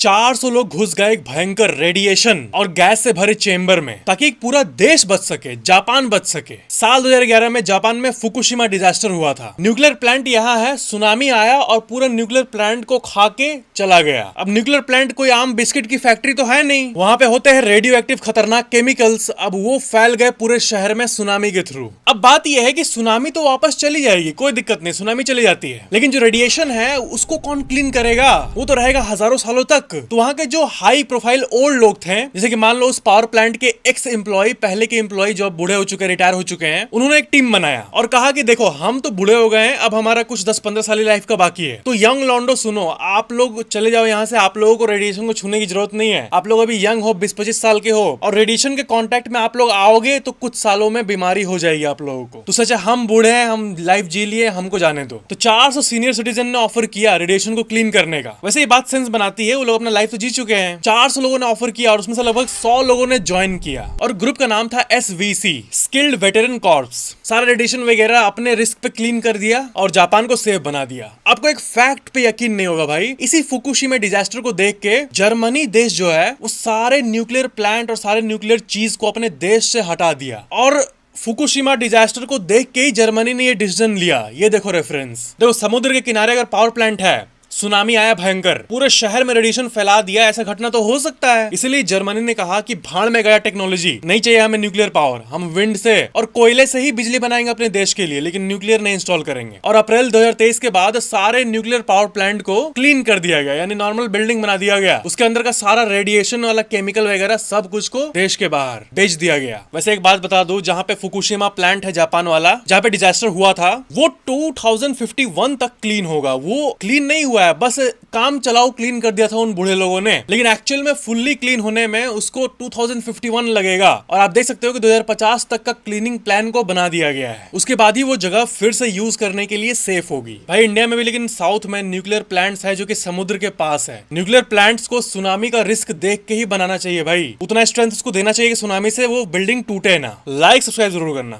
400 लोग घुस गए एक भयंकर रेडिएशन और गैस से भरे चेंबर में ताकि एक पूरा देश बच सके, जापान बच सके। साल 2011 में जापान में फुकुशिमा डिजास्टर हुआ था। न्यूक्लियर प्लांट यहाँ है, सुनामी आया और पूरा न्यूक्लियर प्लांट को खा के चला गया। अब न्यूक्लियर प्लांट कोई आम बिस्किट की फैक्ट्री तो है नहीं, वहाँ पे होते हैं रेडियो एक्टिव खतरनाक केमिकल्स। अब वो फैल गए पूरे शहर में सुनामी के थ्रू। अब बात यह है कि सुनामी तो वापस चली जाएगी, कोई दिक्कत नहीं, सुनामी चली जाती है, लेकिन जो रेडिएशन है उसको कौन क्लीन करेगा? वो तो रहेगा हजारों सालों तक। तो वहां के जो हाई प्रोफाइल ओल्ड लोग थे, जैसे कि मान लो उस पावर प्लांट के एक्स एम्प्लॉय, पहले के एम्प्लॉय जो बूढ़े हो चुके, रिटायर हो चुके हैं, उन्होंने एक टीम बनाया और कहा कि देखो हम तो बूढ़े हो गए हैं, अब हमारा कुछ 10-15 साल लाइफ का बाकी है, तो यंग लॉन्डो सुनो, आप लोग चले जाओ यहाँ से, आप लोगों को रेडिएशन को छूने की जरूरत नहीं है। आप लोग अभी यंग हो, 20-25 साल के हो, और रेडिएशन के कांटेक्ट में आप लोग आओगे तो कुछ सालों में बीमारी हो जाएगी आप लोगों को। तो सच है, हम बूढ़े हैं, हम लाइफ जी लिए, हमको जाने दो। तो 400 सीनियर सिटीजन ने ऑफर किया रेडिएशन को क्लीन करने का। वैसे ये बात सेंस बनाती है, वो लोग अपना लाइफ तो जी चुके हैं। 400 लोगों ने ऑफर किया और उसमें से लगभग 100 लोगों ने ज्वाइन किया और ग्रुप का नाम था SVC, स्किल्ड वेटरन कॉर्प्स। सारा रेडिएशन वगैरह अपने रिस्क पे क्लीन कर दिया और जापान को सेफ बना दिया। आपको एक फैक्ट पे यकीन नहीं होगा भाई, इसी फुकुशिमा डिजास्टर को देख के जर्मनी देश जो है वो सारे न्यूक्लियर प्लांट और सारे न्यूक्लियर चीज को अपने देश से हटा दिया। और फुकुशिमा डिजास्टर को देख के ही जर्मनी ने ये डिसीजन लिया। ये देखो रेफरेंस, देखो समुद्र के किनारे अगर पावर प्लांट है, सुनामी आया भयंकर, पूरे शहर में रेडिएशन फैला दिया, ऐसा घटना तो हो सकता है। इसलिए जर्मनी ने कहा कि भाड़ में गया टेक्नोलॉजी, नहीं चाहिए हमें न्यूक्लियर पावर, हम विंड से और कोयले से ही बिजली बनाएंगे अपने देश के लिए, लेकिन न्यूक्लियर नहीं इंस्टॉल करेंगे। और अप्रैल 2023 के बाद सारे न्यूक्लियर पावर प्लांट को क्लीन कर दिया गया, यानी नॉर्मल बिल्डिंग बना दिया गया। उसके अंदर का सारा रेडिएशन वाला केमिकल वगैरह सब कुछ को देश के बाहर बेच दिया गया। वैसे एक बात बता दूं, जहाँ पे फुकुशिमा प्लांट है जापान वाला, जहाँ पे डिजास्टर हुआ था, वो 2051 तक क्लीन होगा। वो क्लीन नहीं हुआ है, बस काम चलाओ क्लीन कर दिया था उन बूढ़े लोगों ने, लेकिन एक्चुअल में फुल्ली क्लीन होने में उसको 2051 लगेगा। और आप देख सकते हो कि 2050 तक का क्लीनिंग प्लान को बना दिया गया है। उसके बाद ही वो जगह फिर से यूज करने के लिए सेफ होगी। भाई इंडिया में भी लेकिन साउथ में न्यूक्लियर प्लांट्स है जो कि समुद्र के पास है। न्यूक्लियर प्लांट्स को सुनामी का रिस्क देख के ही बनाना चाहिए भाई, उतना स्ट्रेंथ उसको देना चाहिए कि सुनामी से वो बिल्डिंग टूटे ना। लाइक सब्सक्राइब जरूर करना।